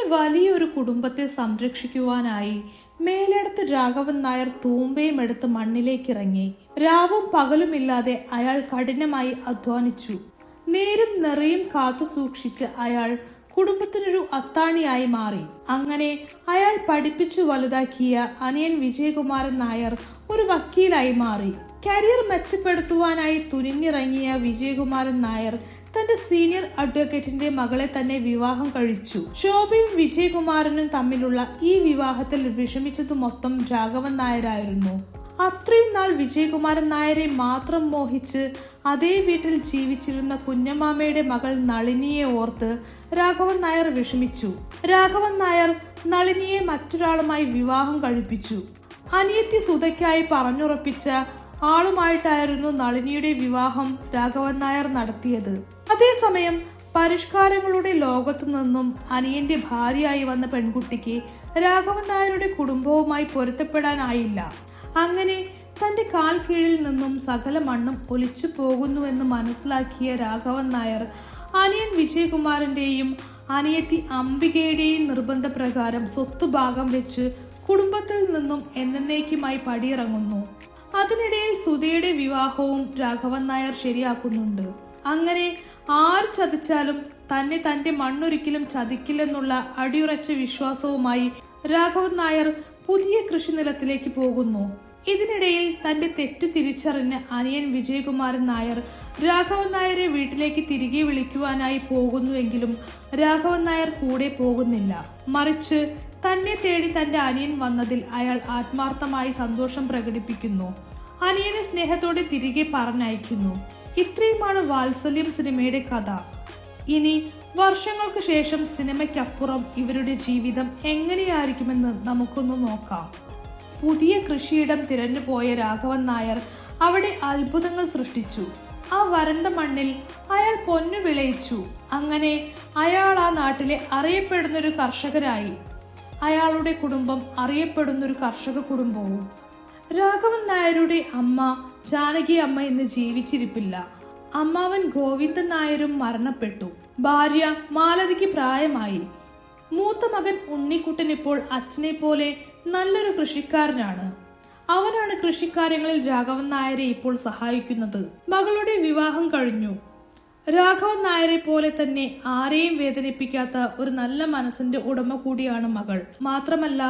വലിയൊരു കുടുംബത്തെ സംരക്ഷിക്കുവാനായി മേലെടുത്ത് രാഘവൻ നായർ തൂമ്പയും എടുത്ത് മണ്ണിലേക്കിറങ്ങി. രാവും പകലുമില്ലാതെ അയാൾ കഠിനമായി അധ്വാനിച്ചു. നേരും നിറയും കാത്തു സൂക്ഷിച്ച് അയാൾ കുടുംബത്തിനൊരു അത്താണിയായി മാറി. അങ്ങനെ അയാൾ പഠിപ്പിച്ചു വലുതാക്കിയ അനിയൻ വിജയകുമാരൻ നായർ ഒരു വക്കീലായി മാറി. കരിയർ മെച്ചപ്പെടുത്തുവാനായി തുനിഞ്ഞിറങ്ങിയ വിജയകുമാരൻ നായർ തന്റെ സീനിയർ അഡ്വക്കേറ്റിന്റെ മകളെ തന്നെ വിവാഹം കഴിച്ചു. ശോഭയും വിജയകുമാരനും തമ്മിലുള്ള ഈ വിവാഹത്തിൽ വിഷമിച്ചത് മൊത്തം രാഘവൻ നായരായിരുന്നു. അത്രയും നാൾ വിജയകുമാരൻ നായരെ മാത്രം മോഹിച്ച് അതേ വീട്ടിൽ ജീവിച്ചിരുന്ന കുഞ്ഞമാമയുടെ മകൾ നളിനിയെ ഓർത്ത് രാഘവൻ നായർ വിഷമിച്ചു. രാഘവൻ നായർ നളിനിയെ മറ്റൊരാളുമായി വിവാഹം കഴിപ്പിച്ചു. അനിയത്തി സുധയ്ക്കായി പറഞ്ഞുറപ്പിച്ച ആളുമായിട്ടായിരുന്നു നളിനിയുടെ വിവാഹം രാഘവൻ നായർ നടത്തിയത്. അതേസമയം പരിഷ്കാരങ്ങളുടെ ലോകത്തു നിന്നും അനിയന്റെ ഭാര്യയായി വന്ന പെൺകുട്ടിക്ക് രാഘവൻ നായരുടെ കുടുംബവുമായി പൊരുത്തപ്പെടാനായില്ല. അങ്ങനെ തന്റെ കാൽ കീഴിൽ നിന്നും സകല മണ്ണും ഒലിച്ചു പോകുന്നുവെന്ന് മനസ്സിലാക്കിയ രാഘവൻ നായർ അനിയൻ വിജയകുമാരന്റെയും അനിയത്തി അംബികയുടെയും നിർബന്ധപ്രകാരം സ്വത്തുഭാഗം വെച്ച് കുടുംബത്തിൽ നിന്നും എന്നേക്കുമായി പടിയിറങ്ങുന്നു. അതിനിടയിൽ സുധയുടെ വിവാഹവും രാഘവൻ നായർ ശരിയാക്കുന്നുണ്ട്. അങ്ങനെ ആര് ചതിച്ചാലും തന്നെ തന്റെ മണ്ണൊരിക്കലും ചതിക്കില്ലെന്നുള്ള അടിയുറച്ച വിശ്വാസവുമായി രാഘവൻ നായർ പുതിയ കൃഷിനിലത്തിലേക്ക് പോകുന്നു. ഇതിനിടയിൽ തന്റെ തെറ്റു തിരിച്ചറിഞ്ഞ അനിയൻ വിജയകുമാരൻ നായർ രാഘവൻ നായരെ വീട്ടിലേക്ക് തിരികെ വിളിക്കുവാനായി പോകുന്നുവെങ്കിലും രാഘവൻ നായർ കൂടെ പോകുന്നില്ല. മറിച്ച് തന്നെ തേടി തന്റെ അനിയൻ വന്നതിൽ അയാൾ ആത്മാർത്ഥമായി സന്തോഷം പ്രകടിപ്പിക്കുന്നു. അനിയനെ സ്നേഹത്തോടെ തിരികെ പറഞ്ഞയക്കുന്നു. ഇത്രയുമാണ് വാത്സല്യം സിനിമയുടെ കഥ. ഇനി വർഷങ്ങൾക്ക് ശേഷം സിനിമയ്ക്കപ്പുറം ഇവരുടെ ജീവിതം എങ്ങനെയായിരിക്കുമെന്ന് നമുക്കൊന്ന് നോക്കാം. പുതിയ കൃഷിയിടം തിരഞ്ഞു പോയ രാഘവൻ നായർ അവിടെ അത്ഭുതങ്ങൾ സൃഷ്ടിച്ചു. ആ വരണ്ട മണ്ണിൽ അയാൾ പൊന്നു വിളയിച്ചു. അങ്ങനെ അയാൾ ആ നാട്ടിലെ അറിയപ്പെടുന്നൊരു കർഷകരായി. അയാളുടെ കുടുംബം അറിയപ്പെടുന്നൊരു കർഷക കുടുംബവും. രാഘവൻ നായരുടെ അമ്മ ജാനകി അമ്മ ഇന്ന് ജീവിച്ചിരിപ്പില്ല. അമ്മാവൻ ഗോവിന്ദൻ നായരും മരണപ്പെട്ടു. ഭാര്യ മാലതിക്ക് പ്രായമായി. മൂത്ത മകൻ ഉണ്ണിക്കുട്ടൻ ഇപ്പോൾ അച്ഛനെ പോലെ നല്ലൊരു കൃഷിക്കാരനാണ്. അവനാണ് കൃഷിക്കാര്യങ്ങളിൽ രാഘവൻ നായരെ ഇപ്പോൾ സഹായിക്കുന്നത്. മകളുടെ വിവാഹം കഴിഞ്ഞു. രാഘവൻ നായരെ പോലെ തന്നെ ആരെയും വേദനിപ്പിക്കാത്ത ഒരു നല്ല മനസ്സിന്റെ ഉടമ കൂടിയാണ് മകൾ. മാത്രമല്ല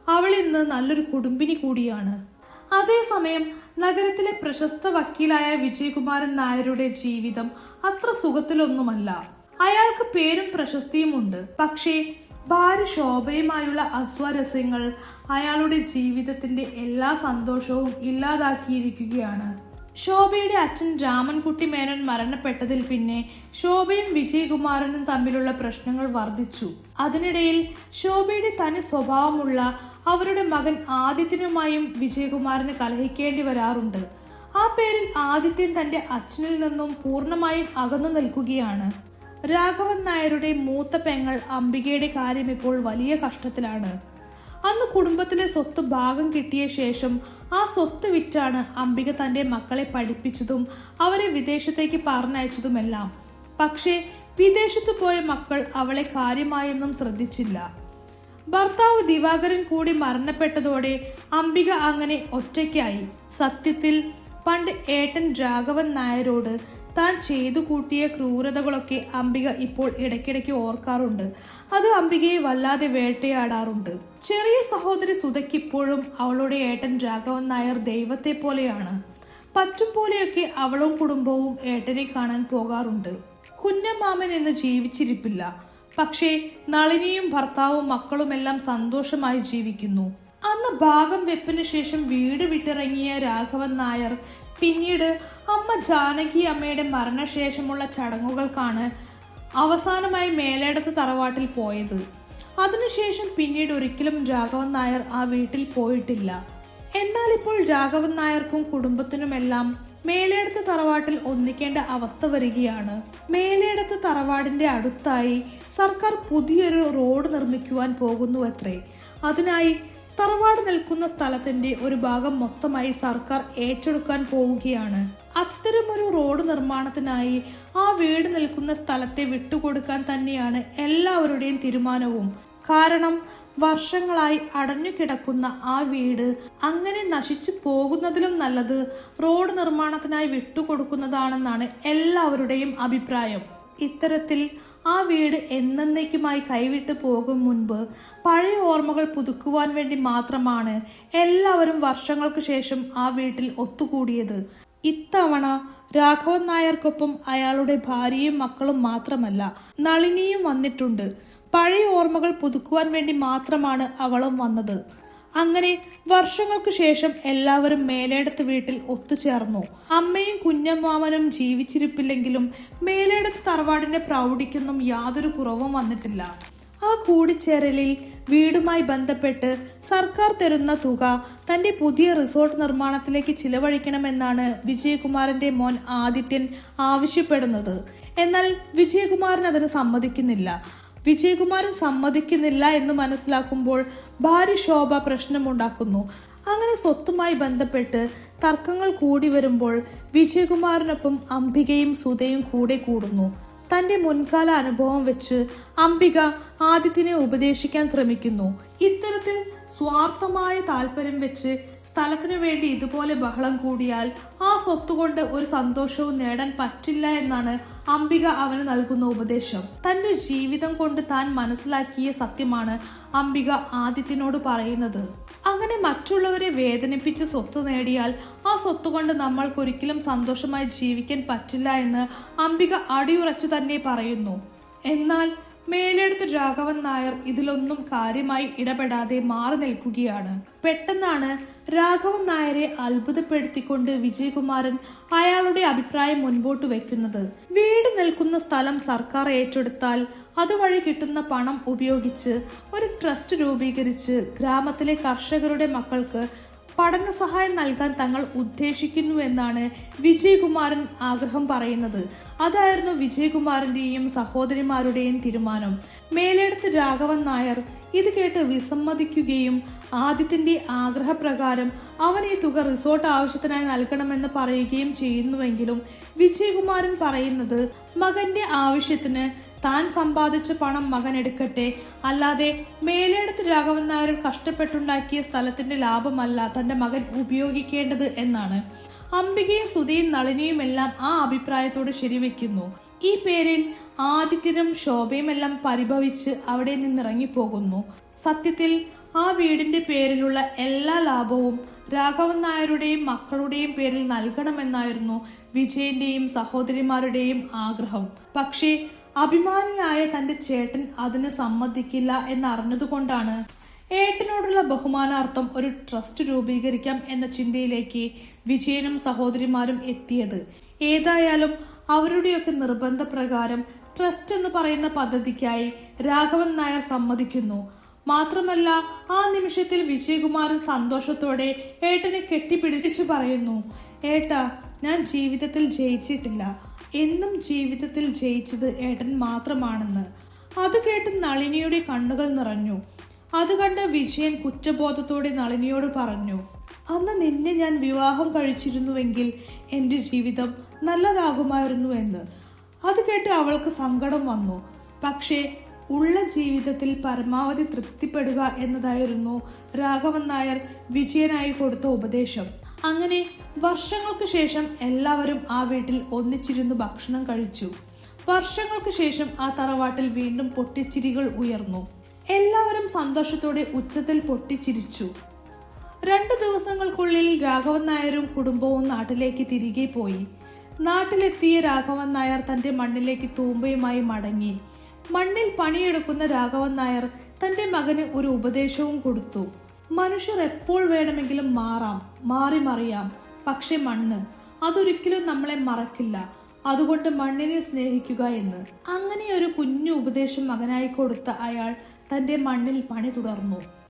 അവൾ ഇന്ന് നല്ലൊരു കുടുംബിനി കൂടിയാണ്. അതേസമയം നഗരത്തിലെ പ്രശസ്ത വക്കീലായ വിജയകുമാരൻ നായരുടെ ജീവിതം അത്ര സുഖത്തിലൊന്നുമല്ല. അയാൾക്ക് പേരും പ്രശസ്തിയും ഉണ്ട്. പക്ഷേ ഭാര്യ ശോഭയുമായുള്ള അസ്വാരസ്യങ്ങൾ അയാളുടെ ജീവിതത്തിന്റെ എല്ലാ സന്തോഷവും ഇല്ലാതാക്കിയിരിക്കുകയാണ്. ശോഭയുടെ അച്ഛൻ രാമൻകുട്ടി മേനോൻ മരണപ്പെട്ടതിൽ പിന്നെ ശോഭയും വിജയകുമാരനും തമ്മിലുള്ള പ്രശ്നങ്ങൾ വർദ്ധിച്ചു. അതിനിടയിൽ ശോഭയുടെ തനി സ്വഭാവമുള്ള അവരുടെ മകൻ ആദിത്യനുമായും വിജയകുമാരന് കലഹിക്കേണ്ടി വരാറുണ്ട്. ആ പേരിൽ ആദിത്യൻ തന്റെ അച്ഛനിൽ നിന്നും പൂർണ്ണമായും അകന്നു നിൽക്കുകയാണ്. രാഘവൻ നായരുടെ മൂത്ത പെങ്ങൾ അംബികയുടെ കാര്യം ഇപ്പോൾ വലിയ കഷ്ടത്തിലാണ്. അന്ന് കുടുംബത്തിലെ സ്വത്ത് ഭാഗം കിട്ടിയ ശേഷം ആ സ്വത്ത് വിറ്റാണ് അംബിക തന്റെ മക്കളെ പഠിപ്പിച്ചതും അവരെ വിദേശത്തേക്ക് പറഞ്ഞയച്ചതുമെല്ലാം. പക്ഷേ വിദേശത്ത് പോയ മക്കൾ അവളെ കാര്യമായൊന്നും ശ്രദ്ധിച്ചില്ല. ഭർത്താവ് ദിവാകരൻ കൂടി മരണപ്പെട്ടതോടെ അംബിക അങ്ങനെ ഒറ്റയ്ക്കായി. സത്യത്തിൽ പണ്ട് ഏട്ടൻ രാഘവൻ നായരോട് താൻ ചെയ്തു കൂട്ടിയ ക്രൂരതകളൊക്കെ അംബിക ഇപ്പോൾ ഇടയ്ക്കിടയ്ക്ക് ഓർക്കാറുണ്ട്. അത് അംബികയെ വല്ലാതെ വേട്ടയാടാറുണ്ട്. ചെറിയ സഹോദരി സുധയ്ക്ക് ഇപ്പോഴും അവളുടെ ഏട്ടൻ രാഘവൻ നായർ ദൈവത്തെ പോലെയാണ്. പറ്റും പോലെയൊക്കെ അവളും കുടുംബവും ഏട്ടനെ കാണാൻ പോകാറുണ്ട്. കുഞ്ഞമാമൻ ഇന്ന് ജീവിച്ചിരിപ്പില്ല. പക്ഷേ നളിനിയും ഭർത്താവും മക്കളുമെല്ലാം സന്തോഷമായി ജീവിക്കുന്നു. അന്ന് ഭാഗം വെപ്പിന് ശേഷം വീട് വിട്ടിറങ്ങിയ രാഘവൻ നായർ പിന്നീട് അമ്മ ജാനകി അമ്മയുടെ മരണശേഷമുള്ള ചടങ്ങുകൾക്കാണ് അവസാനമായി മേലേടത്ത് തറവാട്ടിൽ പോയത്. അതിനുശേഷം പിന്നീട് ഒരിക്കലും രാഘവൻ നായർ ആ വീട്ടിൽ പോയിട്ടില്ല. എന്നാൽ ഇപ്പോൾ രാഘവൻ നായർക്കും കുടുംബത്തിനുമെല്ലാം മേലേടത്ത് തറവാട്ടിൽ ഒന്നിക്കേണ്ട അവസ്ഥ വരികയാണ്. മേലേടത്ത് തറവാടിന്റെ അടുത്തായി സർക്കാർ പുതിയൊരു റോഡ് നിർമ്മിക്കുവാൻ പോകുന്നുവത്രേ. അതിനായി തറവാട് നിൽക്കുന്ന സ്ഥലത്തിന്റെ ഒരു ഭാഗം മൊത്തമായി സർക്കാർ ഏറ്റെടുക്കാൻ പോവുകയാണ്. അത്തരമൊരു റോഡ് നിർമ്മാണത്തിനായി ആ വീട് നിൽക്കുന്ന സ്ഥലത്തെ വിട്ടുകൊടുക്കാൻ തന്നെയാണ് എല്ലാവരുടെയും തീരുമാനവും. കാരണം വർഷങ്ങളായി അടഞ്ഞുകിടക്കുന്ന ആ വീട് അങ്ങനെ നശിച്ചു പോകുന്നതിലും നല്ലത് റോഡ് നിർമ്മാണത്തിനായി വിട്ടുകൊടുക്കുന്നതാണെന്നാണ് എല്ലാവരുടെയും അഭിപ്രായം. ഇത്തരത്തിൽ ആ വീട് എന്നേക്കുമായി കൈവിട്ടു പോകും മുൻപ് പഴയ ഓർമ്മകൾ പുതുക്കുവാൻ വേണ്ടി മാത്രമാണ് എല്ലാവരും വർഷങ്ങൾക്ക് ശേഷം ആ വീട്ടിൽ ഒത്തുകൂടിയത്. ഇത്തവണ രാഘവൻ നായർക്കൊപ്പം അയാളുടെ ഭാര്യയും മക്കളും മാത്രമല്ല, നളിനിയും വന്നിട്ടുണ്ട്. പഴയ ഓർമ്മകൾ പുതുക്കുവാൻ വേണ്ടി മാത്രമാണ് അവളും വന്നത്. അങ്ങനെ വർഷങ്ങൾക്ക് ശേഷം എല്ലാവരും മേലേടത്ത് വീട്ടിൽ ഒത്തുചേർന്നു. അമ്മയും കുഞ്ഞമ്മാവനും ജീവിച്ചിരിപ്പില്ലെങ്കിലും മേലേടത്ത് തറവാടിന്റെ പ്രൗഢിക്കൊന്നും യാതൊരു കുറവും വന്നിട്ടില്ല. ആ കൂടിച്ചേരലിൽ വീടുമായി ബന്ധപ്പെട്ട് സർക്കാർ തരുന്ന തുക തന്റെ പുതിയ റിസോർട്ട് നിർമ്മാണത്തിലേക്ക് ചിലവഴിക്കണമെന്നാണ് വിജയകുമാറിന്റെ മോൻ ആദിത്യൻ ആവശ്യപ്പെടുന്നത്. എന്നാൽ വിജയകുമാരൻ അതിന് സമ്മതിക്കുന്നില്ല. വിജയകുമാരൻ സമ്മതിക്കുന്നില്ല എന്ന് മനസ്സിലാക്കുമ്പോൾ ഭാര്യ ശോഭ പ്രശ്നമുണ്ടാക്കുന്നു. അങ്ങനെ സ്വത്തുമായി ബന്ധപ്പെട്ട് തർക്കങ്ങൾ കൂടി വരുമ്പോൾ വിജയകുമാറിനൊപ്പം അംബികയും സുധയും കൂടെ കൂടുന്നു. തന്റെ മുൻകാല അനുഭവം വെച്ച് അംബിക ആദിത്യനെ ഉപദേശിക്കാൻ ശ്രമിക്കുന്നു. ഇത്തരത്തിൽ സ്വാർത്ഥമായ താല്പര്യം വെച്ച് സ്ഥലത്തിനു വേണ്ടി ഇതുപോലെ ബഹളം കൂടിയാൽ ആ സ്വത്തുകൊണ്ട് ഒരു സന്തോഷവും നേടാൻ പറ്റില്ല എന്നാണ് അംബിക അവന് നൽകുന്ന ഉപദേശം. തന്റെ ജീവിതം കൊണ്ട് താൻ മനസ്സിലാക്കിയ സത്യമാണ് അംബിക ആദിത്യനോട് പറയുന്നത്. അങ്ങനെ മറ്റുള്ളവരെ വേദനിപ്പിച്ച് സ്വത്ത് നേടിയാൽ ആ സ്വത്ത് കൊണ്ട് നമ്മൾക്കൊരിക്കലും സന്തോഷമായി ജീവിക്കാൻ പറ്റില്ല എന്ന് അംബിക അടിയുറച്ചു തന്നെ പറയുന്നു. എന്നാൽ മേലെടുത്ത് രാഘവൻ നായർ ഇതിലൊന്നും കാര്യമായി ഇടപെടാതെ മാറി നിൽക്കുകയാണ്. പെട്ടെന്നാണ് രാഘവൻ നായരെ അത്ഭുതപ്പെടുത്തിക്കൊണ്ട് വിജയകുമാരൻ അയാളുടെ അഭിപ്രായം മുൻപോട്ട് വെക്കുന്നത്. വീട് നിൽക്കുന്ന സ്ഥലം സർക്കാർ ഏറ്റെടുത്താൽ അതുവഴി കിട്ടുന്ന പണം ഉപയോഗിച്ച് ഒരു ട്രസ്റ്റ് രൂപീകരിച്ച് ഗ്രാമത്തിലെ കർഷകരുടെ മക്കൾക്ക് പഠന സഹായം നൽകാൻ തങ്ങൾ ഉദ്ദേശിക്കുന്നു എന്നാണ് വിജയകുമാരൻ ആഗ്രഹം പറയുന്നത്. അതായിരുന്നു വിജയകുമാരന്റെയും സഹോദരിമാരുടെയും തീരുമാനം. മേലെടുത്ത് രാഘവൻ നായർ ഇത് കേട്ട് വിസമ്മതിക്കുകയും ആദിത്യന്റെ ആഗ്രഹപ്രകാരം അവൻ ഈ തുക റിസോർട്ട് ആവശ്യത്തിനായി നൽകണമെന്ന് പറയുകയും ചെയ്യുന്നുവെങ്കിലും വിജയകുമാരൻ പറയുന്നത് മകന്റെ ആവശ്യത്തിന് താൻ സമ്പാദിച്ച പണം മകൻ എടുക്കട്ടെ, അല്ലാതെ മേലെടുത്ത് രാഘവൻ നായർ കഷ്ടപ്പെട്ടുണ്ടാക്കിയ സ്ഥലത്തിന്റെ ലാഭമല്ല തന്റെ മകൻ ഉപയോഗിക്കേണ്ടത് എന്നാണ്. അംബികയും സുധയും നളിനിയും എല്ലാം ആ അഭിപ്രായത്തോട് ശരിവെക്കുന്നു. ഈ പേരിൽ ആദിത്യനും ശോഭയുമെല്ലാം പരിഭവിച്ച് അവിടെ നിന്നിറങ്ങിപ്പോകുന്നു. സത്യത്തിൽ ആ വീടിന്റെ പേരിലുള്ള എല്ലാ ലാഭവും രാഘവൻ നായരുടെയും മക്കളുടെയും പേരിൽ നൽകണമെന്നായിരുന്നു വിജയന്റെയും സഹോദരിമാരുടെയും ആഗ്രഹം. പക്ഷേ അഭിമാനിയായ തന്റെ ചേട്ടൻ അതിന് സമ്മതിക്കില്ല എന്നറിഞ്ഞതുകൊണ്ടാണ് ഏട്ടനോടുള്ള ബഹുമാനാർത്ഥം ഒരു ട്രസ്റ്റ് രൂപീകരിക്കാം എന്ന ചിന്തയിലേക്ക് വിജയനും സഹോദരിമാരും എത്തിയത്. ഏതായാലും അവരുടെയൊക്കെ നിർബന്ധപ്രകാരം ട്രസ്റ്റ് എന്ന് പറയുന്ന പദ്ധതിക്കായി രാഘവൻ നായർ സമ്മതിക്കുന്നു. മാത്രമല്ല ആ നിമിഷത്തിൽ വിജയകുമാരൻ സന്തോഷത്തോടെ ഏട്ടനെ കെട്ടിപ്പിടിച്ചു പറയുന്നു, ഏട്ടാ, ഞാൻ ജീവിതത്തിൽ ജയിച്ചിട്ടില്ല, എന്നും ജീവിതത്തിൽ ജയിച്ചത് ഏട്ടൻ മാത്രമാണെന്ന്. അത് കേട്ട് നളിനിയുടെ കണ്ണുകൾ നിറഞ്ഞു. അത് കണ്ട വിജയൻ കുറ്റബോധത്തോടെ നളിനിയോട് പറഞ്ഞു, അന്ന് നിന്നെ ഞാൻ വിവാഹം കഴിച്ചിരുന്നുവെങ്കിൽ എൻ്റെ ജീവിതം നല്ലതാകുമായിരുന്നു എന്ന്. അത് കേട്ട് അവൾക്ക് സങ്കടം വന്നു. പക്ഷേ ഉള്ള ജീവിതത്തിൽ പരമാവധി തൃപ്തിപ്പെടുക എന്നതായിരുന്നു രാഘവൻ നായർ വിജയനായി കൊടുത്ത ഉപദേശം. അങ്ങനെ വർഷങ്ങൾക്ക് ശേഷം എല്ലാവരും ആ വീട്ടിൽ ഒന്നിച്ചിരുന്ന് ഭക്ഷണം കഴിച്ചു. വർഷങ്ങൾക്ക് ശേഷം ആ തറവാട്ടിൽ വീണ്ടും പൊട്ടിച്ചിരികൾ ഉയർന്നു. എല്ലാവരും സന്തോഷത്തോടെ ഉച്ചത്തിൽ പൊട്ടിച്ചിരിച്ചു. 2 ദിവസങ്ങൾക്കുള്ളിൽ രാഘവൻ നായരും കുടുംബവും നാട്ടിലേക്ക് തിരികെ പോയി. നാട്ടിലെത്തിയ രാഘവൻ നായർ തന്റെ മണ്ണിലേക്ക് തൂമ്പയുമായി മടങ്ങി. മണ്ണിൽ പണിയെടുക്കുന്ന രാഘവൻ നായർ തന്റെ മകന് ഒരു ഉപദേശവും കൊടുത്തു. മനുഷ്യർ എപ്പോൾ വേണമെങ്കിലും മാറി മറിയാം, പക്ഷെ മണ്ണ് അതൊരിക്കലും നമ്മളെ മറക്കില്ല. അതുകൊണ്ട് മണ്ണിനെ സ്നേഹിക്കുക എന്ന്. അങ്ങനെ ഒരു കുഞ്ഞു ഉപദേശം മകനായി കൊടുത്ത അയാൾ തന്റെ മണ്ണിൽ പണി തുടർന്നു.